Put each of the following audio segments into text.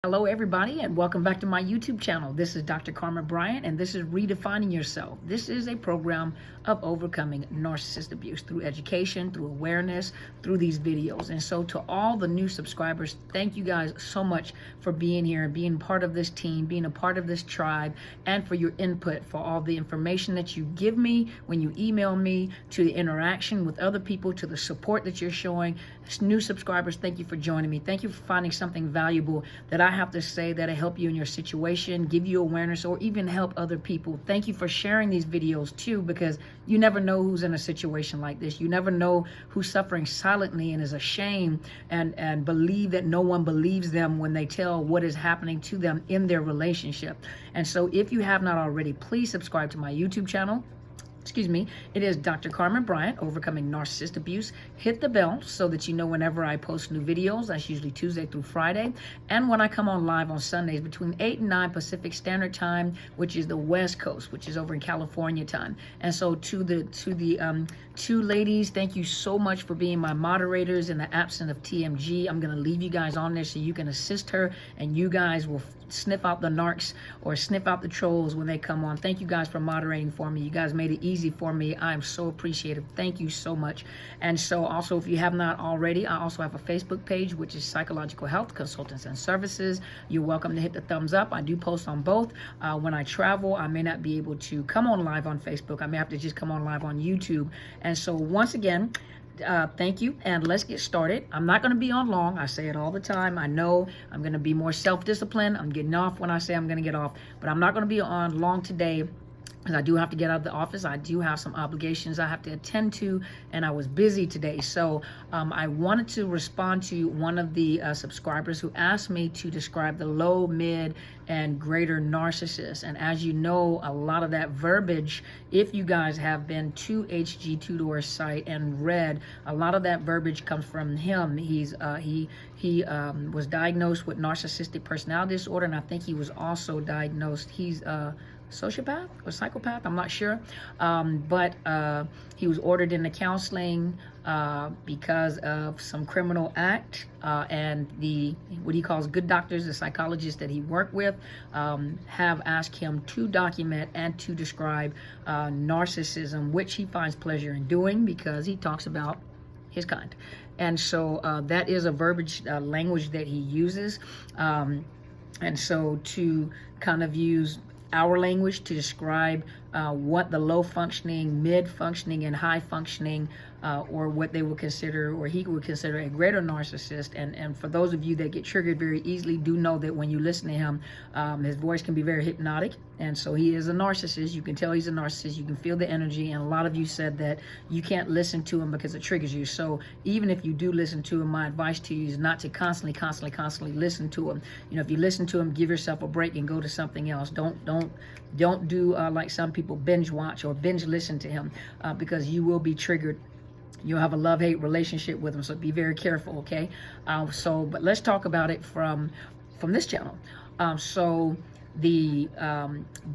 Hello everybody and welcome back to my YouTube channel. This is Dr. Carmen Bryant and this is Redefining Yourself. This is a program of overcoming narcissist abuse through education, through awareness, through these videos. And so to all the new subscribers, thank you guys so much for being here and being part of this team, being a part of this tribe, and for your input, for all the information that you give me when you email me, to the interaction with other people, to the support that you're showing. New subscribers, thank you for joining me. Thank you for finding something valuable that I have to say that'll help you in your situation, give you awareness, or even help other people. Thank you for sharing these videos too, because you never know who's in a situation like this. You never know who's suffering silently and is ashamed and believe that no one believes them when they tell what is happening to them in their relationship. And so if you have not already, please subscribe to my YouTube channel. It is Dr. Carmen Bryant, Overcoming Narcissist Abuse. Hit the bell so that you know whenever I post new videos. That's usually Tuesday through Friday. And when I come on live on Sundays between 8 and 9 Pacific Standard Time, which is the West Coast, which is over in California time. And so to the two ladies, thank you so much for being my moderators in the absence of TMG. I'm going to leave you guys on there so you can assist her and you guys will sniff out the narcs or sniff out the trolls when they come on. Thank you guys for moderating for me. You guys made it easy for me. I am so appreciative. Thank you so much. And so also, if you have not already, I also have a Facebook page, which is Psychological Health Consultants and Services. You're welcome to hit the thumbs up. I do post on both. When I travel, I may not be able to come on live on Facebook. I may have to just come on live on YouTube. And so once again, thank you, and let's get started. I'm not going to be on long. I say it all the time. I know I'm going to be more self-disciplined. I'm getting off when I say I'm going to get off, but I'm not going to be on long today, because I do have to get out of the office. I do have some obligations I have to attend to, and I was busy today. So I wanted to respond to one of the subscribers who asked me to describe the low, mid, and greater narcissist. And as you know, a lot of that verbiage, if you guys have been to HG Tudor's site and read, a lot of that verbiage comes from him. He was diagnosed with narcissistic personality disorder, and I think he was also diagnosed, he's sociopath or psychopath, I'm not sure, but he was ordered into counseling because of some criminal act, and what he calls good doctors, the psychologists that he worked with, have asked him to document and to describe narcissism, which he finds pleasure in doing because he talks about his kind. And so that is a verbiage language that he uses, and so to kind of use our language to describe what the low functioning, mid functioning, and high functioning, or what they would consider, or he would consider, a greater narcissist. And for those of you that get triggered very easily, do know that when you listen to him, his voice can be very hypnotic. And so he is a narcissist. You can tell he's a narcissist. You can feel the energy. And a lot of you said that you can't listen to him because it triggers you. So even if you do listen to him, my advice to you is not to constantly listen to him. You know, if you listen to him, give yourself a break and go to something else. Don't do like some people, binge watch or binge listen to him, because you will be triggered. You'll have a love-hate relationship with him, so be very careful, okay? But let's talk about it from this channel. So the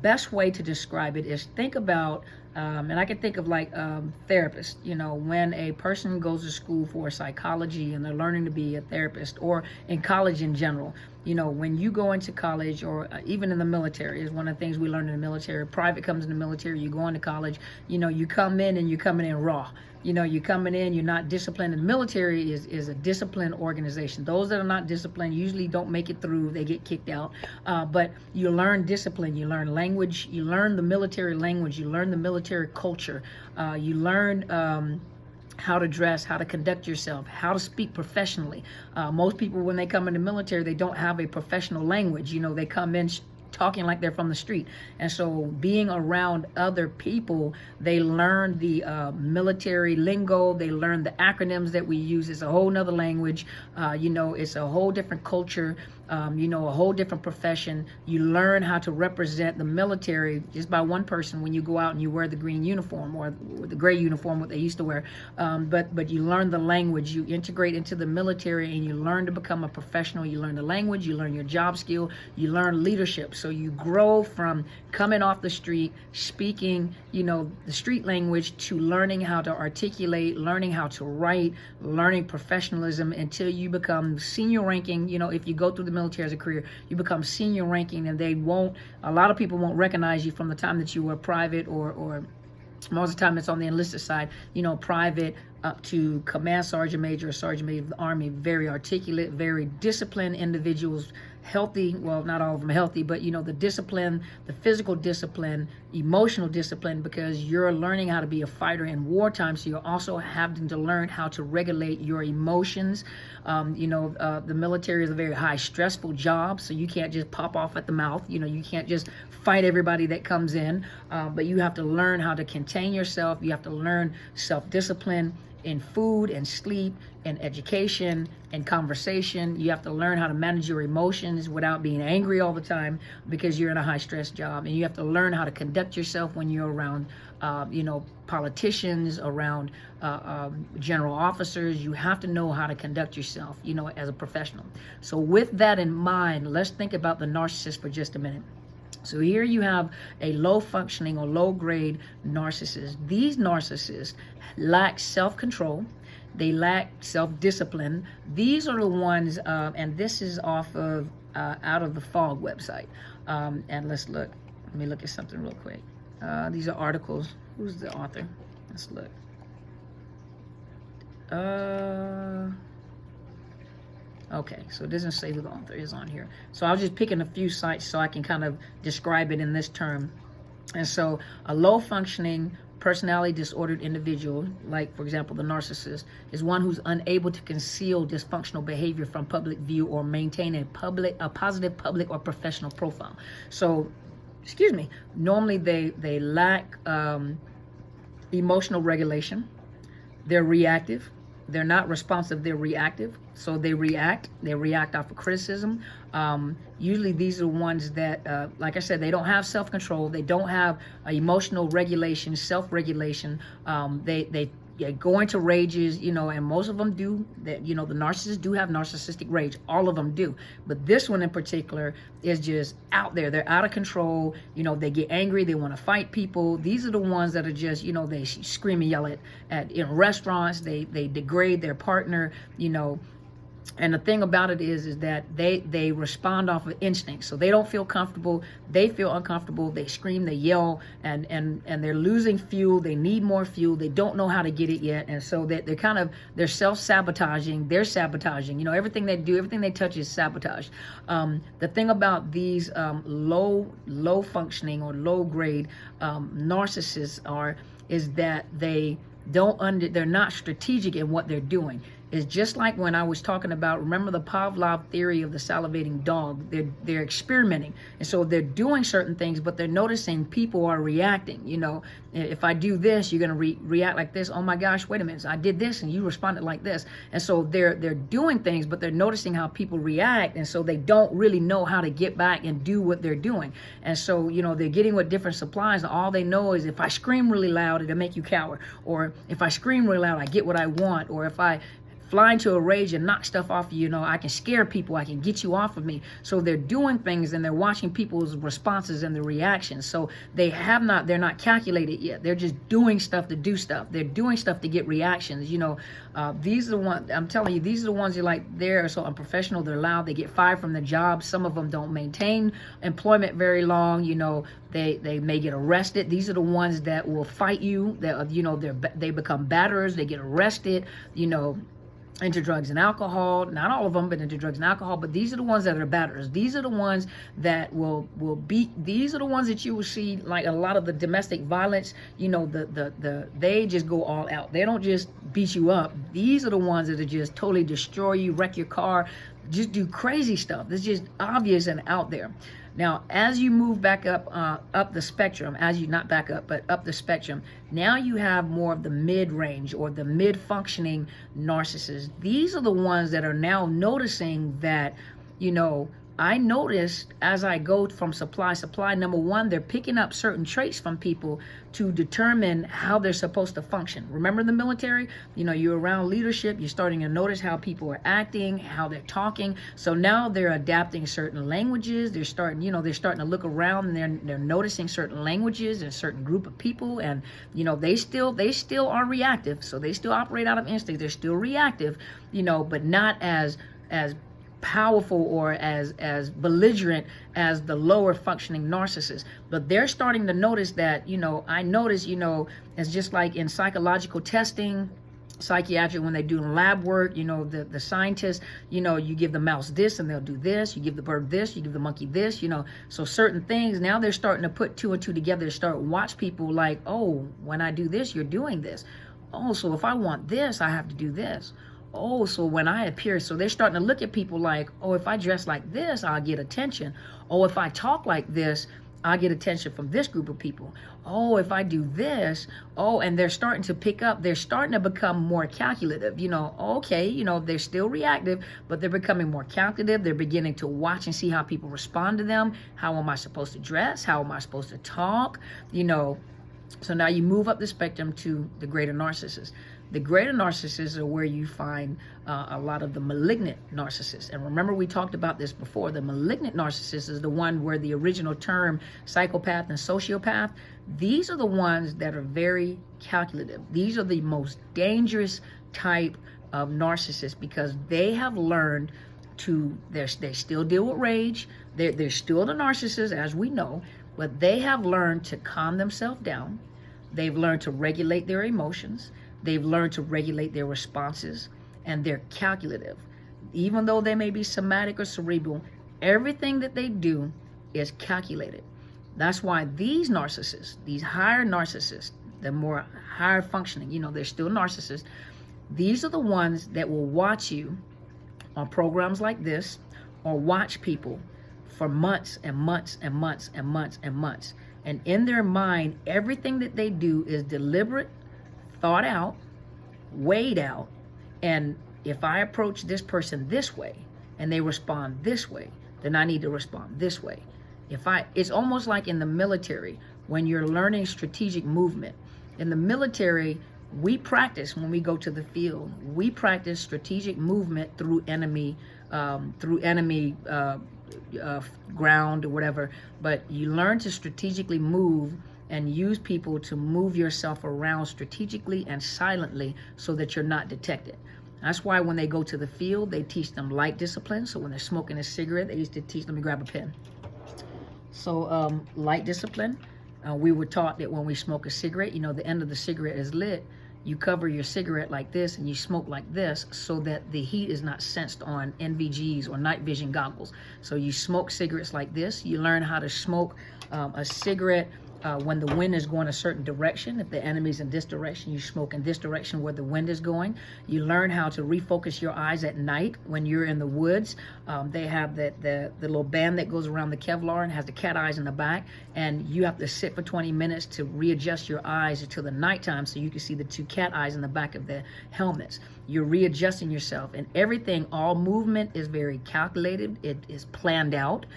best way to describe it is, think about, and I can think of like therapists, you know, when a person goes to school for psychology and they're learning to be a therapist, or in college in general. You know, when you go into college, or even in the military, is one of the things we learn in the military. Private comes in the military, you go into college, you know, you come in and you're coming in raw. You know, you're coming in, you're not disciplined. And the military is a disciplined organization. Those that are not disciplined usually don't make it through, they get kicked out. But you learn discipline, you learn language, you learn the military language, you learn the military culture, you learn how to dress, how to conduct yourself, how to speak professionally. Most people, when they come in the military, they don't have a professional language. You know, they come in talking like they're from the street. And so being around other people, they learn the military lingo, they learn the acronyms that we use. It's a whole nother language. You know, it's a whole different culture. You know, a whole different profession. You learn how to represent the military just by one person when you go out and you wear the green uniform, or the gray uniform, what they used to wear. But you learn the language. You integrate into the military and you learn to become a professional. You learn the language, you learn your job skill, you learn leadership. So you grow from coming off the street, speaking, you know, the street language, to learning how to articulate, learning how to write, learning professionalism, until you become senior ranking. You know, if you go through the military as a career, you become senior ranking, and a lot of people won't recognize you from the time that you were private, or most of the time it's on the enlisted side, private up to command sergeant major or sergeant major of the Army. Very articulate, very disciplined individuals, healthy. Well, not all of them healthy, but the discipline, the physical discipline, emotional discipline, because you're learning how to be a fighter in wartime. So you're also having to learn how to regulate your emotions. The military is a very high stressful job, so you can't just pop off at the mouth. You can't just fight everybody that comes in, but you have to learn how to contain yourself. You have to learn self-discipline in food and sleep and education and conversation. You have to learn how to manage your emotions without being angry all the time, because you're in a high stress job. And you have to learn how to conduct yourself when you're around politicians, around general officers. You have to know how to conduct yourself, as a professional. So with that in mind, let's think about the narcissist for just a minute. So here you have a low functioning or low grade narcissist. These narcissists lack self-control. They lack self-discipline. These are the ones, and this is off of Out of the Fog website. And let's look. Let me look at something real quick. These are articles. Who's the author? Let's look. Okay, so it doesn't say who the author is on here. So I'll just pick in a few sites so I can kind of describe it in this term. And so a low functioning personality disordered individual, like for example the narcissist, is one who's unable to conceal dysfunctional behavior from public view or maintain a positive public or professional profile. So, normally they lack emotional regulation. They're reactive. They're not responsive, they're reactive. So they react off of criticism. Usually these are ones that, like I said, they don't have self-control. They don't have emotional regulation, self-regulation. They go into rages, and most of them do. That the narcissists do have narcissistic rage. All of them do. But this one in particular is just out there. They're out of control. They get angry. They want to fight people. These are the ones that are just, they scream and yell at in restaurants. They degrade their partner. And the thing about it is that they respond off of instinct. So they don't feel comfortable. They feel uncomfortable. They scream, they yell, and they're losing fuel. They need more fuel. They don't know how to get it yet. And so they're self-sabotaging. They're sabotaging. Everything they do, everything they touch is sabotage. The thing about these low functioning or low grade narcissists is that they're not strategic in what they're doing. It's just like when I was talking about, remember the Pavlov theory of the salivating dog. They're experimenting, and so they're doing certain things, but they're noticing people are reacting. If I do this, you're going to react like this. Oh my gosh, wait a minute, so I did this and you responded like this. And so they're doing things, but they're noticing how people react, and so they don't really know how to get back and do what they're doing. And so they're getting with different supplies, and all they know is if I scream really loud, it'll make you cower, or if I scream really loud, I get what I want, or if I fly into a rage and knock stuff off you, I can scare people, I can get you off of me. So they're doing things, and they're watching people's responses and the reactions. So they're not calculated yet. They're just doing stuff to do stuff. They're doing stuff to get reactions. These are the ones, I'm telling you, these are the ones they're so unprofessional, they're loud, they get fired from the job. Some of them don't maintain employment very long. They may get arrested. These are the ones that will fight you. They become batterers, they get arrested, into drugs and alcohol. Not all of them, but into drugs and alcohol. But these are the ones that are batterers. These are the ones that will beat. These are the ones that you will see, like a lot of the domestic violence. They just go all out. They don't just beat you up. These are the ones that are just totally destroy you, wreck your car, just do crazy stuff. It's just obvious and out there. Now, as you move back up the spectrum, not back up, but up the spectrum, now you have more of the mid-range or the mid-functioning narcissists. These are the ones that are now noticing that, I noticed as I go from supply, number one, they're picking up certain traits from people to determine how they're supposed to function. Remember the military? You're around leadership, you're starting to notice how people are acting, how they're talking. So now they're adapting certain languages. They're starting to look around, and they're noticing certain languages and a certain group of people. And, they still are reactive. So they still operate out of instinct. They're still reactive, but not as powerful or as belligerent as the lower functioning narcissist. But they're starting to notice that, I notice, it's just like in psychological testing, psychiatric, when they do lab work, the scientists, you give the mouse this and they'll do this, you give the bird this, you give the monkey this, so certain things, now they're starting to put two and two together, start watch people like, oh, when I do this, you're doing this. Oh, so if I want this, I have to do this. Oh, so when I appear, so they're starting to look at people like, oh, if I dress like this, I'll get attention. Oh, if I talk like this, I get attention from this group of people. Oh, if I do this, and they're starting to pick up, they're starting to become more calculative, okay, they're still reactive, but they're becoming more calculative. They're beginning to watch and see how people respond to them. How am I supposed to dress? How am I supposed to talk? So now you move up the spectrum to the greater narcissists. The greater narcissists are where you find a lot of the malignant narcissists. And remember, we talked about this before. The malignant narcissist is the one where the original term psychopath and sociopath, these are the ones that are very calculative. These are the most dangerous type of narcissists because they have learned to, they still deal with rage. They're still the narcissists, as we know, but they have learned to calm themselves down. They've learned to regulate their emotions. They've learned to regulate their responses, and they're calculative. Even though they may be somatic or cerebral, everything that they do is calculated. That's why these narcissists, these higher narcissists, the more higher functioning, they're still narcissists. These are the ones that will watch you on programs like this or watch people for months and months and months and months and months. And in their mind, everything that they do is deliberate, thought out, weighed out. And if I approach this person this way and they respond this way, then I need to respond this way. It's almost like in the military, when you're learning strategic movement. In the military, we practice, when we go to the field, we practice strategic movement through enemy ground or whatever, but you learn to strategically move and use people to move yourself around strategically and silently so that you're not detected. That's why when they go to the field, they teach them light discipline. So when they're smoking a cigarette, they used to teach, let me grab a pen. So light discipline, we were taught that when we smoke a cigarette, the end of the cigarette is lit, you cover your cigarette like this and you smoke like this so that the heat is not sensed on NVGs or night vision goggles. So you smoke cigarettes like this. You learn how to smoke a cigarette when the wind is going a certain direction. If the enemy's in this direction, you smoke in this direction where the wind is going. You learn how to refocus your eyes at night when you're in the woods. They have the little band that goes around the Kevlar and has the cat eyes in the back, and you have to sit for 20 minutes to readjust your eyes until the nighttime so you can see the two cat eyes in the back of the helmets. You're readjusting yourself, and everything, all movement is very calculated. It is planned out.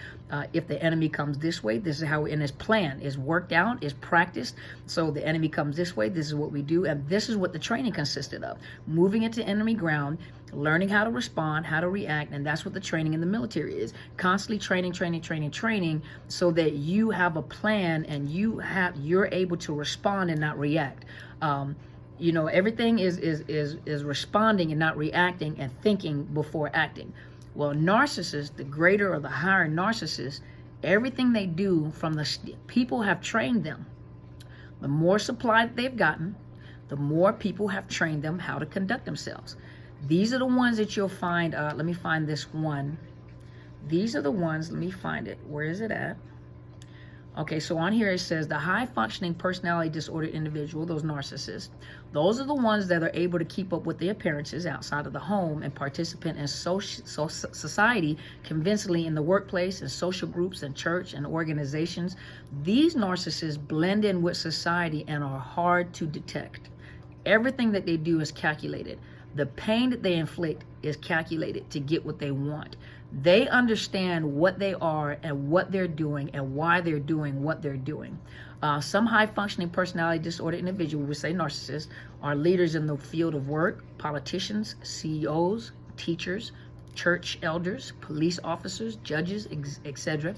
If the enemy comes this way, this is how, and it's planned, it's worked out, it's practiced. So the enemy comes this way, this is what we do, and this is what the training consisted of. Moving into enemy ground, learning how to respond, how to react, and that's what the training in the military is. Constantly training, so that you have a plan and you're able to respond and not react. Everything is responding and not reacting, and thinking before acting. Well, narcissists, the greater or the higher narcissists, everything they do from people have trained them. The more supply that they've gotten, the more people have trained them how to conduct themselves. These are the ones that you'll find. Let me find this one. These are the ones, let me find it. Where is it at? Okay, so on here it says the high-functioning personality disorder individual, those narcissists, those are the ones that are able to keep up with the appearances outside of the home and participate in society convincingly in the workplace and social groups and church and organizations. These narcissists blend in with society and are hard to detect. Everything that they do is calculated. The pain that they inflict is calculated to get what they want. They understand what they are and what they're doing and why they're doing what they're doing. Some high-functioning personality disorder individuals, we say narcissists, are leaders in the field of work, politicians, CEOs, teachers, church elders, police officers, judges, etc.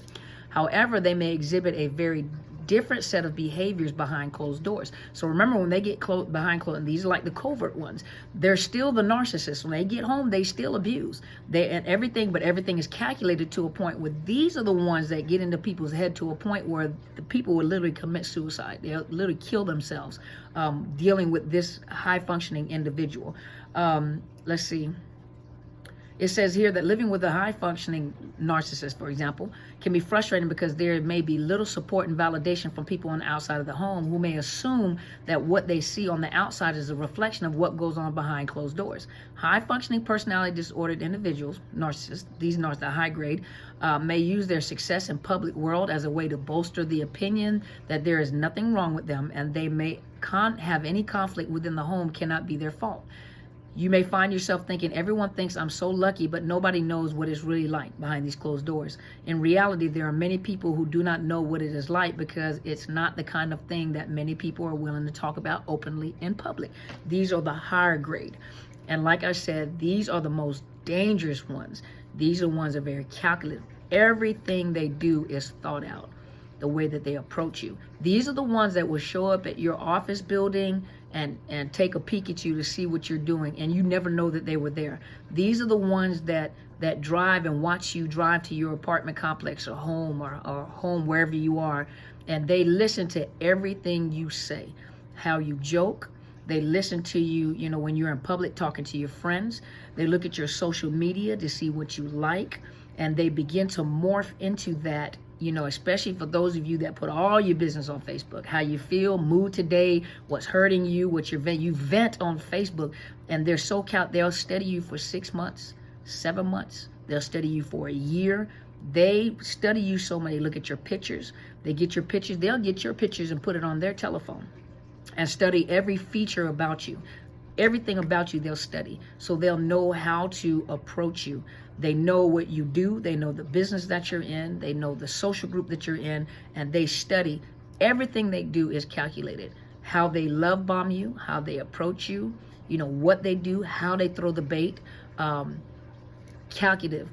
However, they may exhibit a very different set of behaviors behind closed doors. So remember, when they get behind closed, and these are like the covert ones, they're still the narcissists. When they get home, they still abuse. And everything is calculated to a point where these are the ones that get into people's head to a point where the people will literally commit suicide. They'll literally kill themselves dealing with this high functioning individual. Let's see. It says here that living with a high-functioning narcissist, for example, can be frustrating because there may be little support and validation from people on the outside of the home who may assume that what they see on the outside is a reflection of what goes on behind closed doors. High-functioning personality disordered individuals, narcissists, these narcissists, the high grade, may use their success in public world as a way to bolster the opinion that there is nothing wrong with them, and they may have any conflict within the home cannot be their fault. You may find yourself thinking, everyone thinks I'm so lucky, but nobody knows what it's really like behind these closed doors. In reality, there are many people who do not know what it is like because it's not the kind of thing that many people are willing to talk about openly in public. These are the higher grade. And like I said, these are the most dangerous ones. These are ones that are very calculated. Everything they do is thought out, the way that they approach you. These are the ones that will show up at your office building and take a peek at you to see what you're doing, and you never know that they were there. These are the ones that drive and watch you drive to your apartment complex or home or home wherever you are, and they listen to everything you say, how you joke. They listen to you, you know, when you're in public talking to your friends. They look at your social media to see what you like, and they begin to morph into that. You know, especially for those of you that put all your business on Facebook, how you feel, mood today, what's hurting you, what you vent on Facebook, and they're so they'll study you for 6 months, 7 months. They'll study you for a year. They study you so much. They look at your pictures. They get your pictures. They'll get your pictures and put it on their telephone and study every feature about you. Everything about you they'll study, so they'll know how to approach you. They know what you do. They know the business that you're in. They know the social group that you're in, and they study. Everything they do is calculated. How they love bomb you, how they approach you, you know, what they do, how they throw the bait. Calculative,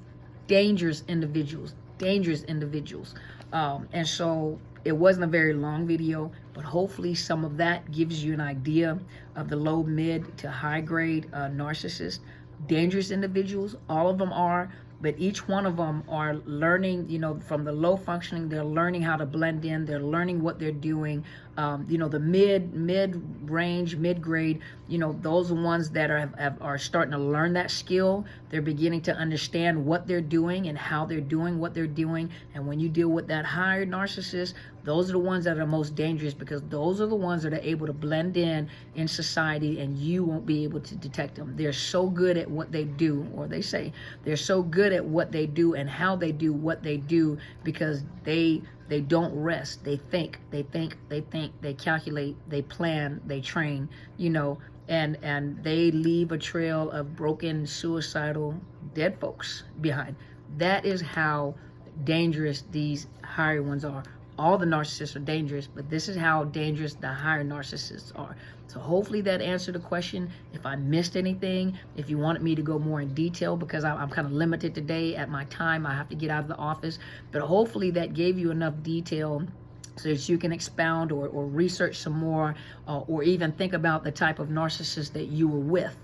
dangerous individuals, and so it wasn't a very long video, but hopefully some of that gives you an idea of the low, mid to high grade narcissist. Dangerous individuals, all of them are, but each one of them are learning, you know, from the low functioning, they're learning how to blend in, they're learning what they're doing. You know, the mid-range, mid-grade, you know, those are ones that are starting to learn that skill. They're beginning to understand what they're doing and how they're doing what they're doing. And when you deal with that higher narcissist, those are the ones that are most dangerous, because those are the ones that are able to blend in society and you won't be able to detect them. They're so good at what they do, or they say they're so good at what they do and how they do what they do, because they don't rest. They think, they calculate, they plan, they train, you know, and they leave a trail of broken, suicidal, dead folks behind. That is how dangerous these higher ones are. All the narcissists are dangerous, but this is how dangerous the higher narcissists are. So hopefully that answered the question. If I missed anything, if you wanted me to go more in detail, because I'm kind of limited today at my time, I have to get out of the office, but hopefully that gave you enough detail so that you can expound or research some more, or even think about the type of narcissist that you were with,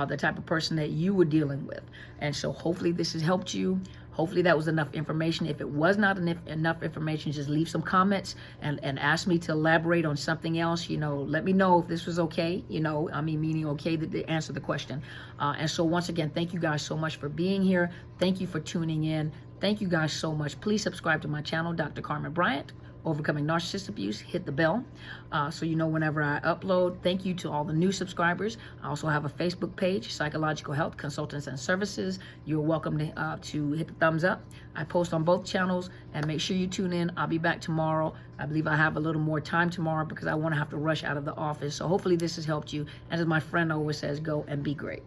the type of person that you were dealing with. And so hopefully this has helped you. Hopefully that was enough information. If it was not enough information, just leave some comments and ask me to elaborate on something else. You know, let me know if this was okay, you know, I mean, meaning okay to answer the question. And so once again, thank you guys so much for being here. Thank you for tuning in. Thank you guys so much. Please subscribe to my channel, Dr. Carmen Bryant, Overcoming Narcissist Abuse. Hit the bell so you know whenever I upload. Thank you to all the new subscribers. I also have a Facebook page, Psychological Health Consultants and Services. You're welcome to hit the thumbs up. I post on both channels, and make sure you tune in. I'll be back tomorrow. I believe I have a little more time tomorrow because I won't have to rush out of the office. So hopefully this has helped you. And as my friend always says, go and be great.